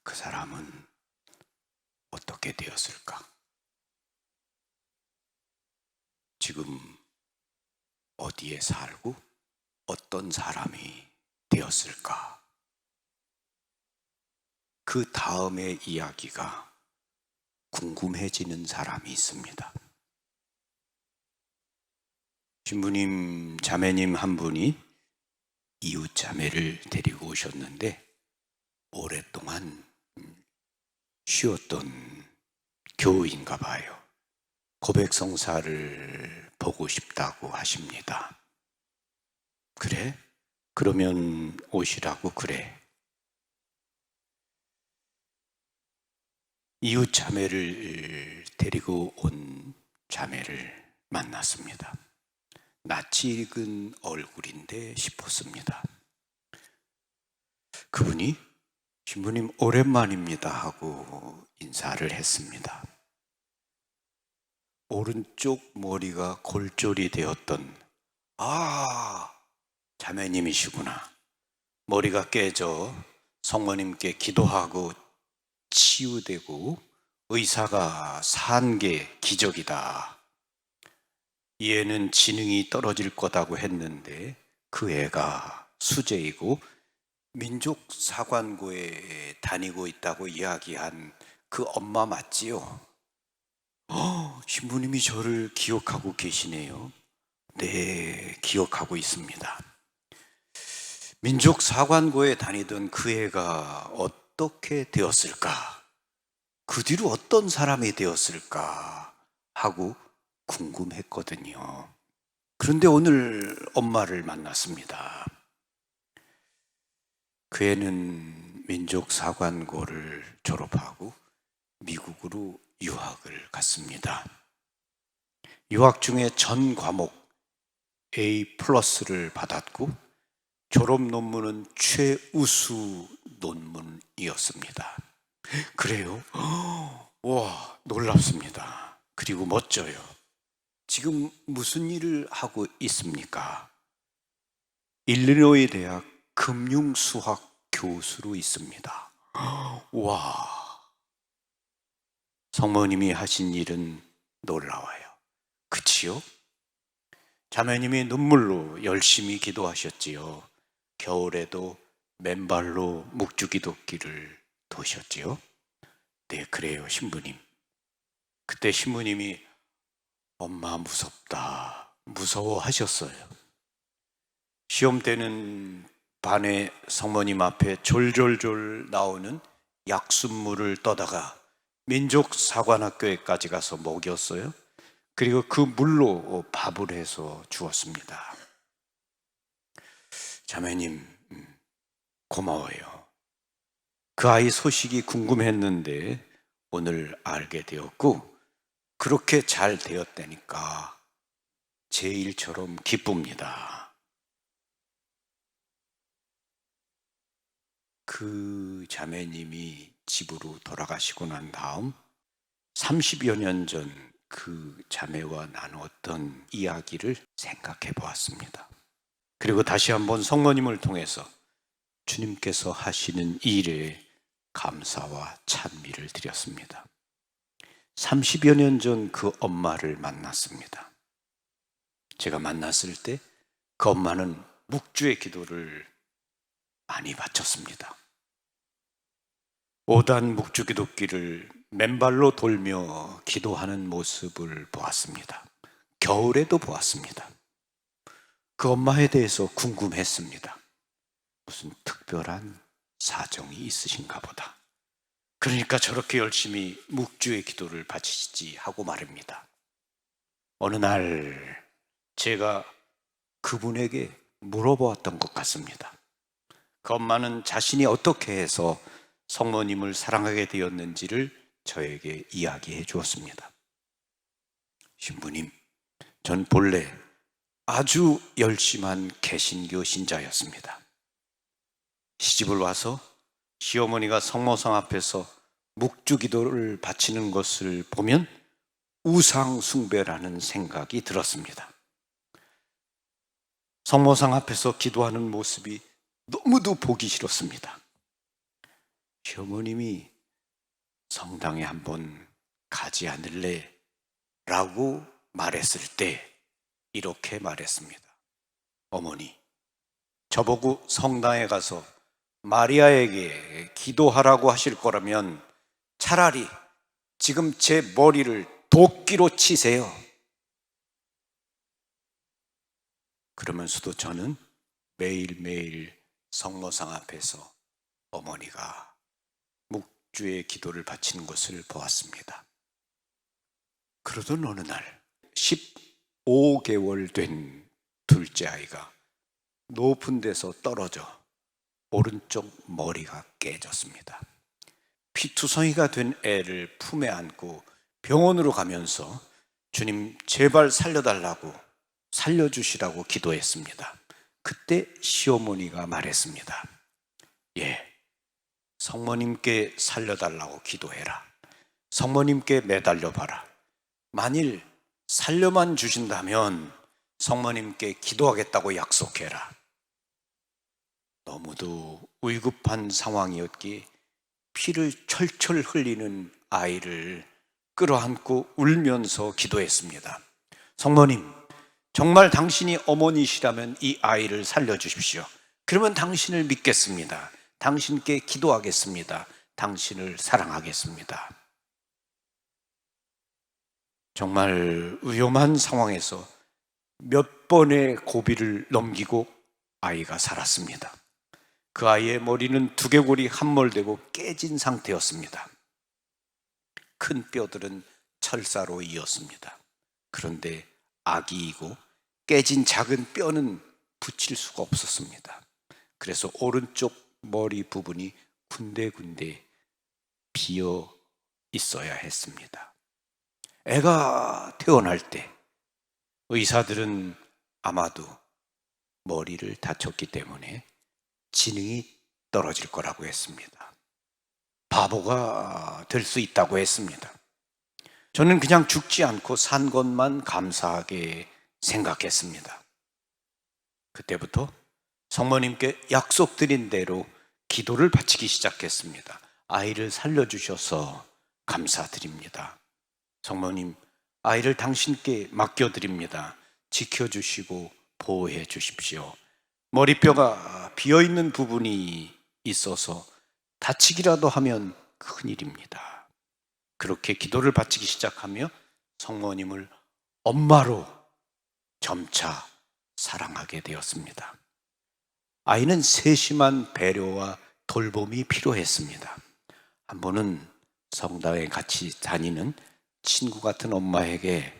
그 사람은 어떻게 되었을까? 지금 어디에 살고 어떤 사람이 되었을까? 그 다음의 이야기가 궁금해지는 사람이 있습니다. 신부님, 자매님 한 분이 이웃 자매를 데리고 오셨는데 오랫동안 쉬었던 교우인가 봐요. 고백성사를 보고 싶다고 하십니다. 그래? 그러면 오시라고 그래. 이웃 자매를 데리고 온 자매를 만났습니다. 낯이 익은 얼굴인데 싶었습니다. 그분이 신부님 오랜만입니다 하고 인사를 했습니다. 오른쪽 머리가 골절이 되었던 자매님이시구나. 머리가 깨져 성모님께 기도하고 치유되고 의사가 산 게 기적이다. 이 애는 지능이 떨어질 거다고 했는데 그 애가 수재이고 민족사관고에 다니고 있다고 이야기한 그 엄마 맞지요? 신부님이 저를 기억하고 계시네요. 네, 기억하고 있습니다. 민족사관고에 다니던 그 애가 어떻게 되었을까? 그 뒤로 어떤 사람이 되었을까? 하고 궁금했거든요. 그런데 오늘 엄마를 만났습니다. 그 애는 민족사관고를 졸업하고 미국으로 유학을 갔습니다. 유학 중에 전 과목 A+를 받았고 졸업 논문은 최우수 논문이었습니다. 그래요? 와, 놀랍습니다. 그리고 멋져요. 지금 무슨 일을 하고 있습니까? 일리노이 대학 금융수학 교수로 있습니다. 와, 성모님이 하신 일은 놀라워요. 그치요? 자매님이 눈물로 열심히 기도하셨지요. 겨울에도 맨발로 묵주기도길을 도셨지요. 네, 그래요, 신부님. 그때 신부님이 엄마 무섭다, 무서워하셨어요. 시험 때는 반에 성모님 앞에 졸졸졸 나오는 약순물을 떠다가 민족사관학교에까지 가서 먹였어요. 그리고 그 물로 밥을 해서 주었습니다. 자매님, 고마워요. 그 아이 소식이 궁금했는데 오늘 알게 되었고 그렇게 잘 되었다니까 제 일처럼 기쁩니다. 그 자매님이 집으로 돌아가시고 난 다음 30여 년 전 그 자매와 나누었던 이야기를 생각해 보았습니다. 그리고 다시 한번 성모님을 통해서 주님께서 하시는 일에 감사와 찬미를 드렸습니다. 30여 년 전 그 엄마를 만났습니다. 제가 만났을 때 그 엄마는 묵주의 기도를 많이 바쳤습니다. 5단 묵주 기도길을 맨발로 돌며 기도하는 모습을 보았습니다. 겨울에도 보았습니다. 그 엄마에 대해서 궁금했습니다. 무슨 특별한 사정이 있으신가 보다. 그러니까 저렇게 열심히 묵주의 기도를 바치시지 하고 말입니다. 어느 날 제가 그분에게 물어보았던 것 같습니다. 그 엄마는 자신이 어떻게 해서 성모님을 사랑하게 되었는지를 저에게 이야기해 주었습니다. 신부님, 전 본래 아주 열심한 개신교 신자였습니다. 시집을 와서 시어머니가 성모상 앞에서 묵주 기도를 바치는 것을 보면 우상 숭배라는 생각이 들었습니다. 성모상 앞에서 기도하는 모습이 너무도 보기 싫었습니다. 시어머님이 성당에 한번 가지 않을래? 라고 말했을 때 이렇게 말했습니다. 어머니, 저보고 성당에 가서 마리아에게 기도하라고 하실 거라면 차라리 지금 제 머리를 도끼로 치세요. 그러면서도 저는 매일매일 성모상 앞에서 어머니가 묵주의 기도를 바치는 것을 보았습니다. 그러던 어느 날 15개월 된 둘째 아이가 높은 데서 떨어져 오른쪽 머리가 깨졌습니다. 피투성이가 된 애를 품에 안고 병원으로 가면서 주님 제발 살려달라고, 살려주시라고 기도했습니다. 그때 시어머니가 말했습니다. 예, 성모님께 살려달라고 기도해라. 성모님께 매달려봐라. 만일 살려만 주신다면 성모님께 기도하겠다고 약속해라. 너무도 위급한 상황이었기에 피를 철철 흘리는 아이를 끌어안고 울면서 기도했습니다. 성모님, 정말 당신이 어머니시라면 이 아이를 살려주십시오. 그러면 당신을 믿겠습니다. 당신께 기도하겠습니다. 당신을 사랑하겠습니다. 정말 위험한 상황에서 몇 번의 고비를 넘기고 아이가 살았습니다. 그 아이의 머리는 두개골이 함몰되고 깨진 상태였습니다. 큰 뼈들은 철사로 이었습니다. 그런데 아기이고 깨진 작은 뼈는 붙일 수가 없었습니다. 그래서 오른쪽 머리 부분이 군데군데 비어 있어야 했습니다. 애가 태어날 때 의사들은 아마도 머리를 다쳤기 때문에 지능이 떨어질 거라고 했습니다. 바보가 될 수 있다고 했습니다. 저는 그냥 죽지 않고 산 것만 감사하게 생각했습니다. 그때부터 성모님께 약속드린 대로 기도를 바치기 시작했습니다. 아이를 살려주셔서 감사드립니다. 성모님, 아이를 당신께 맡겨드립니다. 지켜주시고 보호해 주십시오. 머리뼈가 비어있는 부분이 있어서 다치기라도 하면 큰일입니다. 그렇게 기도를 바치기 시작하며 성모님을 엄마로 점차 사랑하게 되었습니다. 아이는 세심한 배려와 돌봄이 필요했습니다. 한 번은 성당에 같이 다니는 친구 같은 엄마에게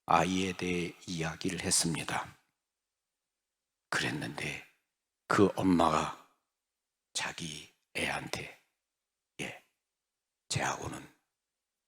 아이에 대해 이야기를 했습니다. 그랬는데 그 엄마가 자기 애한테 쟤하고는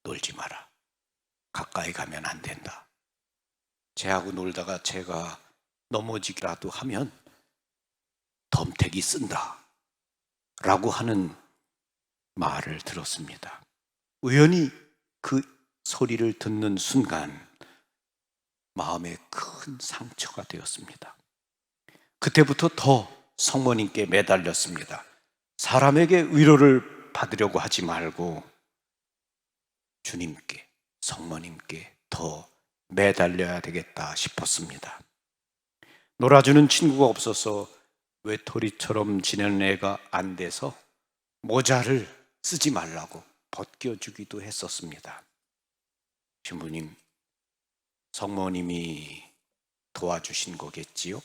놀지 마라. 가까이 가면 안 된다. 쟤하고 놀다가 쟤가 넘어지기라도 하면 덤태기 쓴다. 라고 하는 말을 들었습니다. 우연히 그 소리를 듣는 순간 마음에 큰 상처가 되었습니다. 그때부터 더 성모님께 매달렸습니다. 사람에게 위로를 받으려고 하지 말고 주님께, 성모님께 더 매달려야 되겠다 싶었습니다. 놀아주는 친구가 없어서 외톨이처럼 지내는 애가 안 돼서 모자를 쓰지 말라고 벗겨주기도 했었습니다. 신부님, 성모님이 도와주신 거겠지요?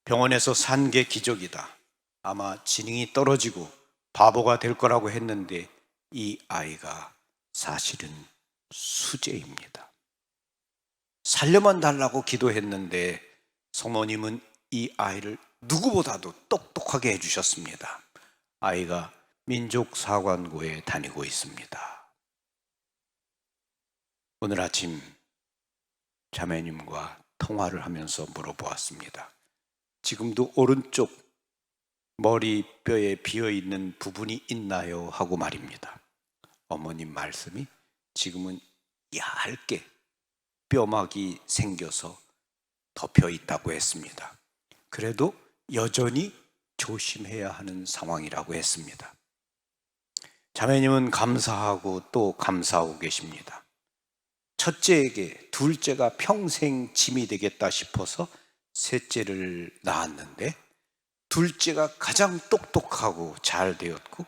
병원에서 산 게 기적이다. 아마 지능이 떨어지고 바보가 될 거라고 했는데 이 아이가 사실은 수재입니다. 살려만 달라고 기도했는데 성모님은 이 아이를 누구보다도 똑똑하게 해주셨습니다. 아이가 민족사관고에 다니고 있습니다. 오늘 아침 자매님과 통화를 하면서 물어보았습니다. 지금도 오른쪽 머리뼈에 비어있는 부분이 있나요? 하고 말입니다. 어머님 말씀이 지금은 얇게 뼈막이 생겨서 덮여 있다고 했습니다. 그래도 여전히 조심해야 하는 상황이라고 했습니다. 자매님은 감사하고 또 감사하고 계십니다. 첫째에게 둘째가 평생 짐이 되겠다 싶어서 셋째를 낳았는데 둘째가 가장 똑똑하고 잘 되었고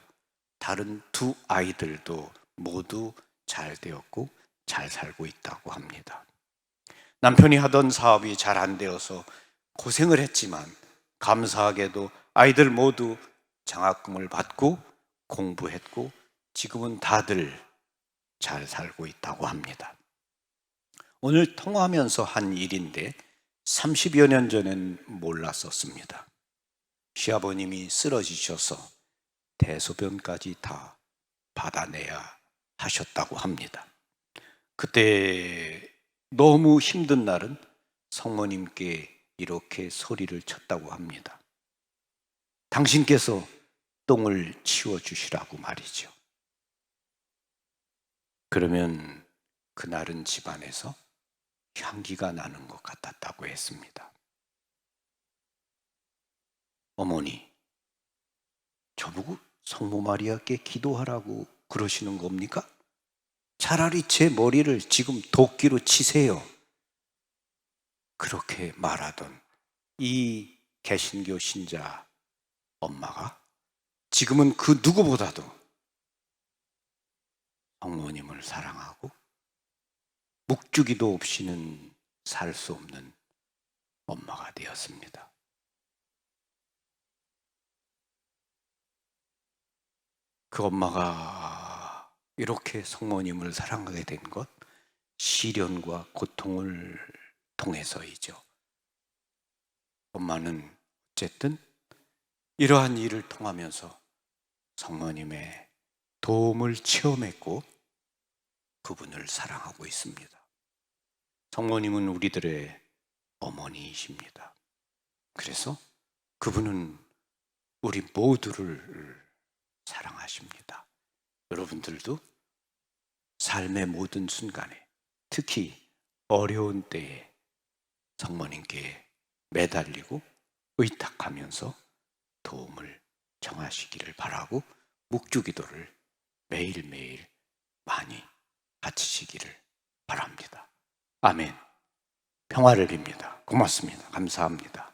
다른 두 아이들도 모두 잘 되었고 잘 살고 있다고 합니다. 남편이 하던 사업이 잘 안 되어서 고생을 했지만 감사하게도 아이들 모두 장학금을 받고 공부했고 지금은 다들 잘 살고 있다고 합니다. 오늘 통화하면서 한 일인데 30여 년 전엔 몰랐었습니다. 시아버님이 쓰러지셔서 대소변까지 다 받아내야 하셨다고 합니다. 그때 너무 힘든 날은 성모님께 이렇게 소리를 쳤다고 합니다. 당신께서 똥을 치워주시라고 말이죠. 그러면 그날은 집안에서 향기가 나는 것 같았다고 했습니다. 어머니, 저보고 성모 마리아께 기도하라고 그러시는 겁니까? 차라리 제 머리를 지금 도끼로 치세요. 그렇게 말하던 이 개신교 신자 엄마가 지금은 그 누구보다도 성모님을 사랑하고 묵주기도 없이는 살 수 없는 엄마가 되었습니다. 그 엄마가 이렇게 성모님을 사랑하게 된 것, 시련과 고통을 통해서이죠. 엄마는 어쨌든 이러한 일을 통하면서 성모님의 도움을 체험했고 그분을 사랑하고 있습니다. 성모님은 우리들의 어머니이십니다. 그래서 그분은 우리 모두를 사랑하십니다. 여러분들도 삶의 모든 순간에, 특히 어려운 때에 성모님께 매달리고 의탁하면서 도움을 청하시기를 바라고 묵주기도를 매일매일 많이 바치시기를 바랍니다. 아멘. 평화를 빕니다. 고맙습니다. 감사합니다.